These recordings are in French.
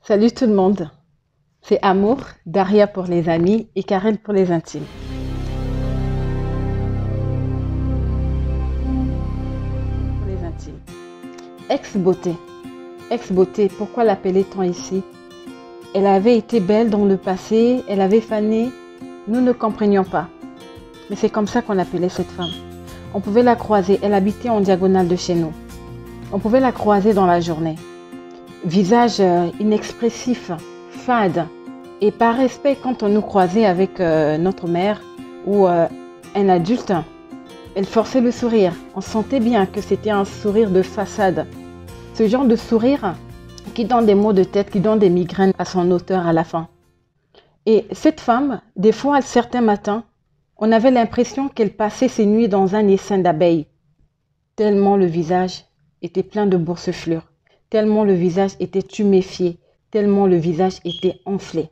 Salut tout le monde, c'est Amour, Daria pour les amis et Karel pour les intimes. Pour les intimes. Ex-beauté. Ex-beauté, pourquoi l'appelait-on ici? Elle avait été belle dans le passé, elle avait fané, nous ne comprenions pas. Mais c'est comme ça qu'on appelait cette femme. On pouvait la croiser, elle habitait en diagonale de chez nous. On pouvait la croiser dans la journée. Visage inexpressif, fade. Et par respect, quand on nous croisait avec notre mère ou un adulte, elle forçait le sourire. On sentait bien que c'était un sourire de façade. Ce genre de sourire qui donne des maux de tête, qui donne des migraines à son auteur à la fin. Et cette femme, des fois, à certains matins, on avait l'impression qu'elle passait ses nuits dans un essaim d'abeilles. Tellement le visage était plein de boursouflures, tellement le visage était tuméfié, tellement le visage était enflé.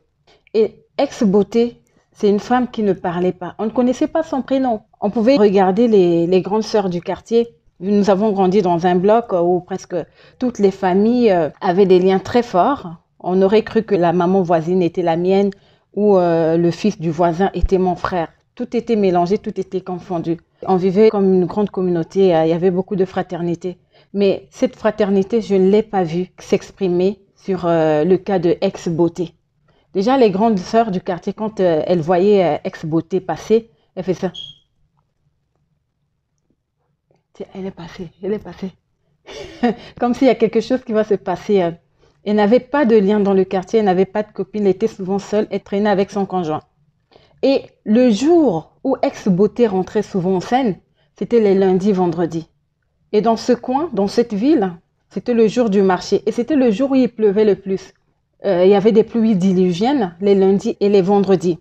Et ex-beauté, c'est une femme qui ne parlait pas. On ne connaissait pas son prénom. On pouvait regarder les grandes sœurs du quartier. Nous avons grandi dans un bloc où presque toutes les familles avaient des liens très forts. On aurait cru que la maman voisine était la mienne ou le fils du voisin était mon frère. Tout était mélangé, tout était confondu. On vivait comme une grande communauté, il y avait beaucoup de fraternité. Mais cette fraternité, je ne l'ai pas vue s'exprimer sur le cas de ex-beauté. Déjà, les grandes sœurs du quartier, quand elles voyaient ex-beauté passer, elles faisaient ça. Elle est passée, elle est passée. Comme s'il y a quelque chose qui va se passer. Elle n'avait pas de lien dans le quartier, elle n'avait pas de copine, elle était souvent seule, elle traînait avec son conjoint. Et le jour où ex-beauté rentrait souvent en scène, c'était les lundis, vendredis. Et dans ce coin, dans cette ville, c'était le jour du marché. Et c'était le jour où il pleuvait le plus. Il y avait des pluies diluviennes les lundis et les vendredis.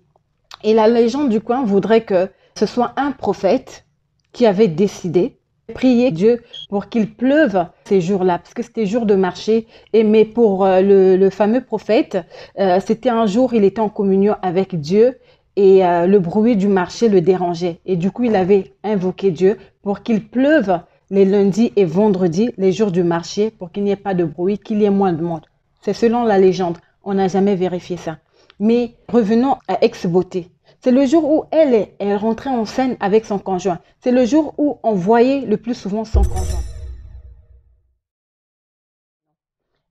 Et la légende du coin voudrait que ce soit un prophète qui avait décidé de prier Dieu pour qu'il pleuve ces jours-là. Parce que c'était jour de marché. Mais pour le fameux prophète, c'était un jour où il était en communion avec Dieu. Et le bruit du marché le dérangeait. Et du coup, il avait invoqué Dieu pour qu'il pleuve les lundis et vendredis, les jours du marché, pour qu'il n'y ait pas de bruit, qu'il y ait moins de monde. C'est selon la légende. On n'a jamais vérifié ça. Mais revenons à ex-beauté. C'est le jour où elle rentrait en scène avec son conjoint. C'est le jour où on voyait le plus souvent son conjoint.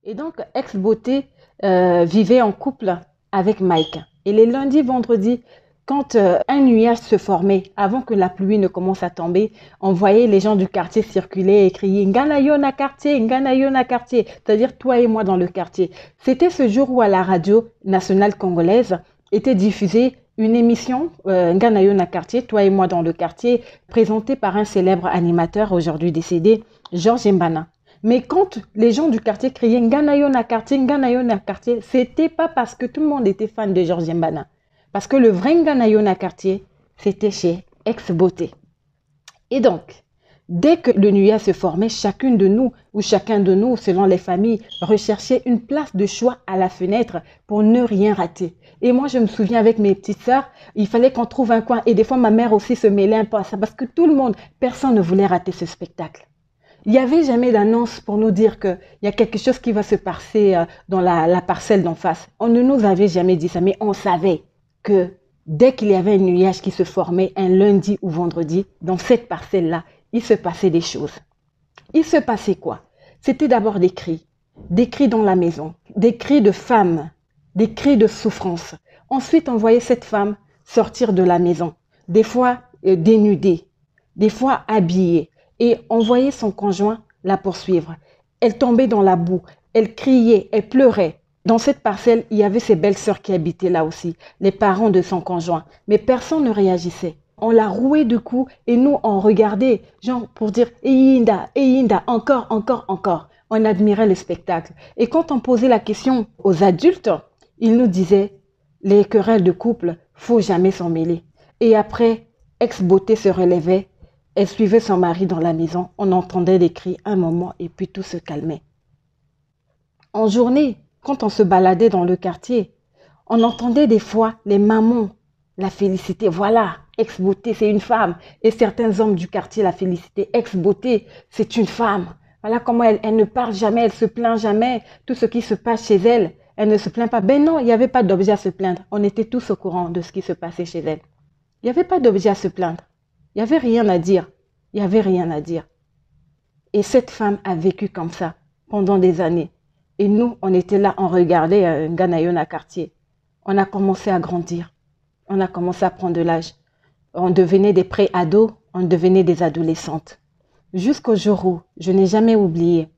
Et donc, ex-beauté vivait en couple avec Mike. Et les lundis, vendredis, quand un nuage se formait, avant que la pluie ne commence à tomber, on voyait les gens du quartier circuler et crier « Nganayon quartier, Nganayon quartier », c'est-à-dire toi et moi dans le quartier. C'était ce jour où à la radio nationale congolaise était diffusée une émission Nganayon quartier, toi et moi dans le quartier, présentée par un célèbre animateur aujourd'hui décédé, Georges Mbana. Mais quand les gens du quartier criaient Nganayon quartier, c'était pas parce que tout le monde était fan de Georges Mbana. Parce que le vrai Nganayon quartier, c'était chez ex-beauté. Et donc, dès que le nuage se formait, chacune de nous ou chacun de nous, selon les familles, recherchait une place de choix à la fenêtre pour ne rien rater. Et moi, je me souviens avec mes petites sœurs, il fallait qu'on trouve un coin. Et des fois, ma mère aussi se mêlait un peu à ça parce que tout le monde, personne ne voulait rater ce spectacle. Il n'y avait jamais d'annonce pour nous dire qu'il y a quelque chose qui va se passer dans la parcelle d'en face. On ne nous avait jamais dit ça, mais on savait que dès qu'il y avait un nuage qui se formait un lundi ou vendredi, dans cette parcelle-là, il se passait des choses. Il se passait quoi? C'était d'abord des cris dans la maison, des cris de femmes, des cris de souffrance. Ensuite, on voyait cette femme sortir de la maison, des fois dénudée, des fois habillée. Et on voyait son conjoint la poursuivre. Elle tombait dans la boue, elle criait, elle pleurait. Dans cette parcelle, il y avait ses belles-sœurs qui habitaient là aussi, les parents de son conjoint. Mais personne ne réagissait. On la rouait de coups et nous, on regardait, genre pour dire « Eyinda, Eyinda, encore, encore, encore ». On admirait le spectacle. Et quand on posait la question aux adultes, ils nous disaient « Les querelles de couple, faut jamais s'en mêler ». Et après, ex-beauté se relevait. Elle suivait son mari dans la maison, on entendait des cris un moment et puis tout se calmait. En journée, quand on se baladait dans le quartier, on entendait des fois les mamans la féliciter. Voilà, ex-beauté, c'est une femme. Et certains hommes du quartier la félicitaient. Ex-beauté, c'est une femme. Voilà comment elle ne parle jamais, elle se plaint jamais. Tout ce qui se passe chez elle, Elle ne se plaint pas. Ben non, il n'y avait pas d'objet à se plaindre. On était tous au courant de ce qui se passait chez elle. Il n'y avait pas d'objet à se plaindre. Il n'y avait rien à dire. Il n'y avait rien à dire. Et cette femme a vécu comme ça pendant des années. Et nous, on était là, on regardait un Ganayon à quartier. On a commencé à grandir. On a commencé à prendre de l'âge. On devenait des pré-ados, on devenait des adolescentes. Jusqu'au jour où, je n'ai jamais oublié,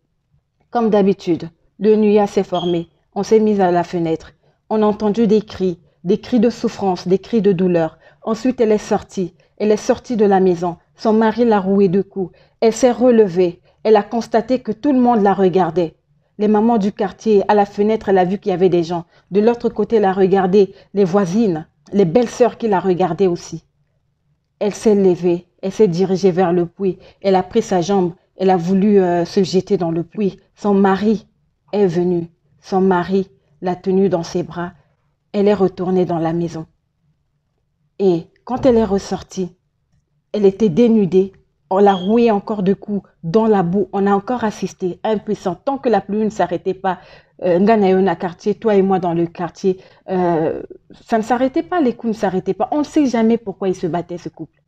comme d'habitude, le nuit s'est formé. On s'est mis à la fenêtre. On a entendu des cris de souffrance, des cris de douleur. Ensuite, elle est sortie. Elle est sortie de la maison. Son mari l'a rouée de coups. Elle s'est relevée. Elle a constaté que tout le monde la regardait. Les mamans du quartier, à la fenêtre, elle a vu qu'il y avait des gens. De l'autre côté, elle a regardé les voisines, les belles-sœurs qui la regardaient aussi. Elle s'est levée. Elle s'est dirigée vers le puits. Elle a pris sa jambe. Elle a voulu se jeter dans le puits. Son mari est venu. Son mari l'a tenue dans ses bras. Elle est retournée dans la maison. Et quand elle est ressortie, elle était dénudée. On l'a rouée encore de coups dans la boue. On a encore assisté, impuissant. Tant que la pluie ne s'arrêtait pas, Nganayon quartier, toi et moi dans le quartier, ça ne s'arrêtait pas, les coups ne s'arrêtaient pas. On ne sait jamais pourquoi ils se battaient, ce couple.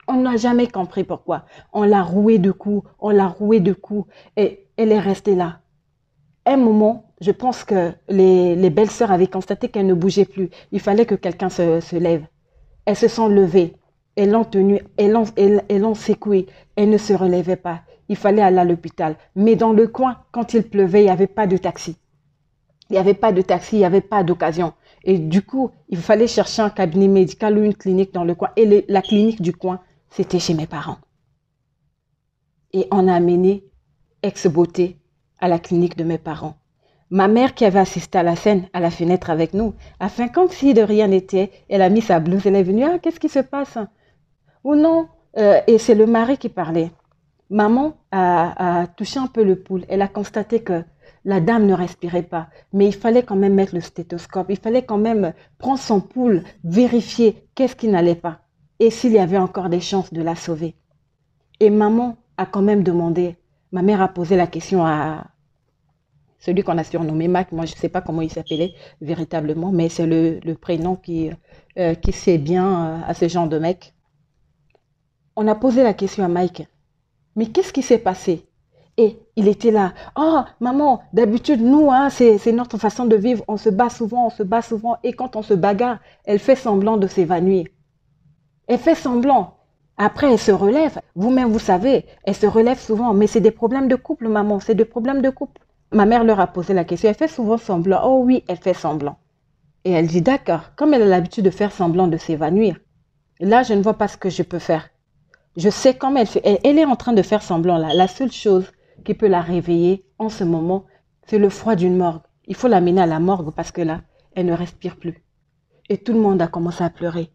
On n'a jamais compris pourquoi. On l'a rouée de coups, on l'a rouée de coups. Et elle est restée là. À un moment, je pense que les belles-sœurs avaient constaté qu'elle ne bougeait plus. Il fallait que quelqu'un se lève. Elles se sont levées. Elles l'ont tenue, elles l'ont secouée. Elle ne se relevait pas. Il fallait aller à l'hôpital. Mais dans le coin, quand il pleuvait, il n'y avait pas de taxi. Il n'y avait pas de taxi, il n'y avait pas d'occasion. Et du coup, il fallait chercher un cabinet médical ou une clinique dans le coin. Et la clinique du coin, c'était chez mes parents. Et on a amené ex-beauté à la clinique de mes parents. Ma mère qui avait assisté à la scène à la fenêtre avec nous, afin comme si de rien n'était, elle a mis sa blouse, elle est venue, ah, qu'est-ce qui se passe? Ou non, et c'est le mari qui parlait. Maman a touché un peu le pouls, elle a constaté que la dame ne respirait pas, mais il fallait quand même mettre le stéthoscope, il fallait quand même prendre son pouls, vérifier qu'est-ce qui n'allait pas, et s'il y avait encore des chances de la sauver. Et maman a quand même demandé, ma mère a posé la question à celui qu'on a surnommé Mac, moi je ne sais pas comment il s'appelait véritablement, mais c'est le prénom qui sait bien à ce genre de mec. On a posé la question à Mike, mais qu'est-ce qui s'est passé? Et il était là, oh maman, d'habitude nous, hein, c'est notre façon de vivre, on se bat souvent, et quand on se bagarre, elle fait semblant de s'évanouir. Elle fait semblant. Après, elle se relève. Vous-même, vous savez, elle se relève souvent. Mais c'est des problèmes de couple, maman. C'est des problèmes de couple. Ma mère leur a posé la question. Elle fait souvent semblant. Oh oui, elle fait semblant. Et elle dit, d'accord, comme elle a l'habitude de faire semblant de s'évanouir, là, je ne vois pas ce que je peux faire. Je sais comment elle fait. Elle est en train de faire semblant là. La seule chose qui peut la réveiller en ce moment, c'est le froid d'une morgue. Il faut l'amener à la morgue parce que là, elle ne respire plus. Et tout le monde a commencé à pleurer.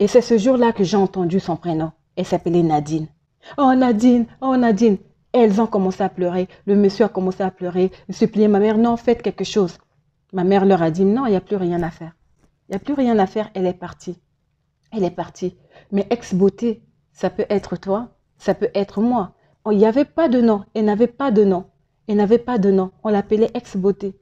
Et c'est ce jour-là que j'ai entendu son prénom. Elle s'appelait Nadine. Oh Nadine, oh Nadine. Elles ont commencé à pleurer. Le monsieur a commencé à pleurer. Il suppliait ma mère, non, faites quelque chose. Ma mère leur a dit, non, il n'y a plus rien à faire. Il n'y a plus rien à faire, elle est partie. Elle est partie. Mais ex-beauté, ça peut être toi, ça peut être moi. Il n'y avait pas de nom, elle n'avait pas de nom. Elle n'avait pas de nom, on l'appelait ex-beauté.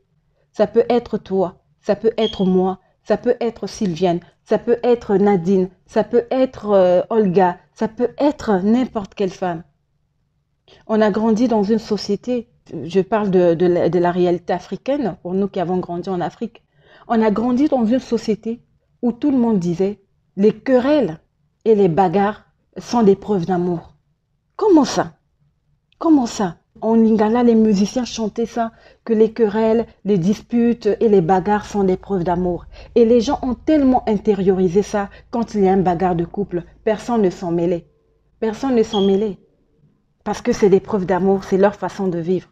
Ça peut être toi, ça peut être moi, ça peut être Sylviane, ça peut être Nadine, ça peut être Olga, ça peut être n'importe quelle femme. On a grandi dans une société, je parle de la réalité africaine, pour nous qui avons grandi en Afrique. On a grandi dans une société où tout le monde disait les querelles et les bagarres sont des preuves d'amour. Comment ça? Comment ça? En Lingala, les musiciens chantaient ça, que les querelles, les disputes et les bagarres sont des preuves d'amour. Et les gens ont tellement intériorisé ça, quand il y a un bagarre de couple, personne ne s'en mêlait. Personne ne s'en mêlait. Parce que c'est des preuves d'amour, c'est leur façon de vivre.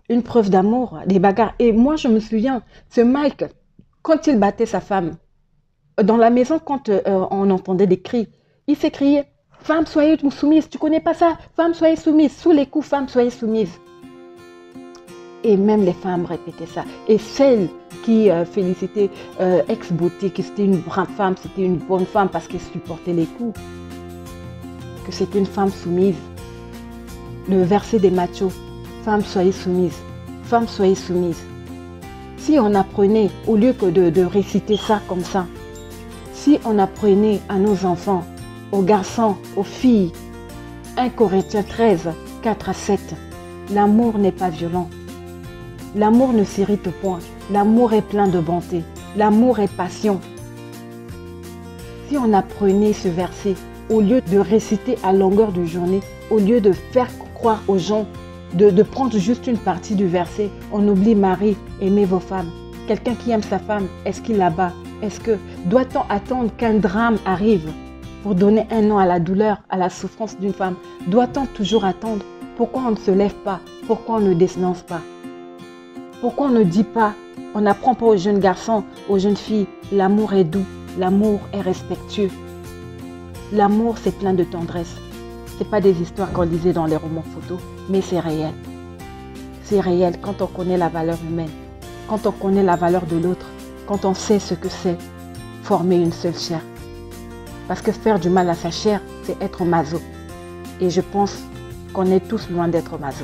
Une preuve d'amour, des bagarres. Et moi, je me souviens, ce Mike, quand il battait sa femme, dans la maison, quand on entendait des cris, il s'écriait « Femme, soyez soumise ». Tu connais pas ça? « Femme, soyez soumise ». Sous les coups, « Femme, soyez soumise ». Et même les femmes répétaient ça. Et celle qui félicitait ex-beauté, que c'était une brave femme, c'était une bonne femme parce qu'elle supportait les coups. Que c'était une femme soumise. Le verset des machos. « Femme, soyez soumise. Femme, soyez soumise ». Si on apprenait, au lieu que de réciter ça comme ça, si on apprenait à nos enfants, aux garçons, aux filles, 1 Corinthiens 13, 4 à 7, l'amour n'est pas violent. L'amour ne s'irrite point. L'amour est plein de bonté. L'amour est passion. Si on apprenait ce verset, au lieu de réciter à longueur de journée, au lieu de faire croire aux gens, de prendre juste une partie du verset, on oublie Marie, aimez vos femmes. Quelqu'un qui aime sa femme, est-ce qu'il la bat? Doit-on attendre qu'un drame arrive pour donner un nom à la douleur, à la souffrance d'une femme? Doit-on toujours attendre? Pourquoi on ne se lève pas? Pourquoi on ne dénonce pas? Pourquoi on ne dit pas, on n'apprend pas aux jeunes garçons, aux jeunes filles, l'amour est doux, l'amour est respectueux. L'amour, c'est plein de tendresse. Ce n'est pas des histoires qu'on lisait dans les romans photos, mais c'est réel. C'est réel quand on connaît la valeur humaine, quand on connaît la valeur de l'autre, quand on sait ce que c'est former une seule chair. Parce que faire du mal à sa chair, c'est être maso. Et je pense qu'on est tous loin d'être maso.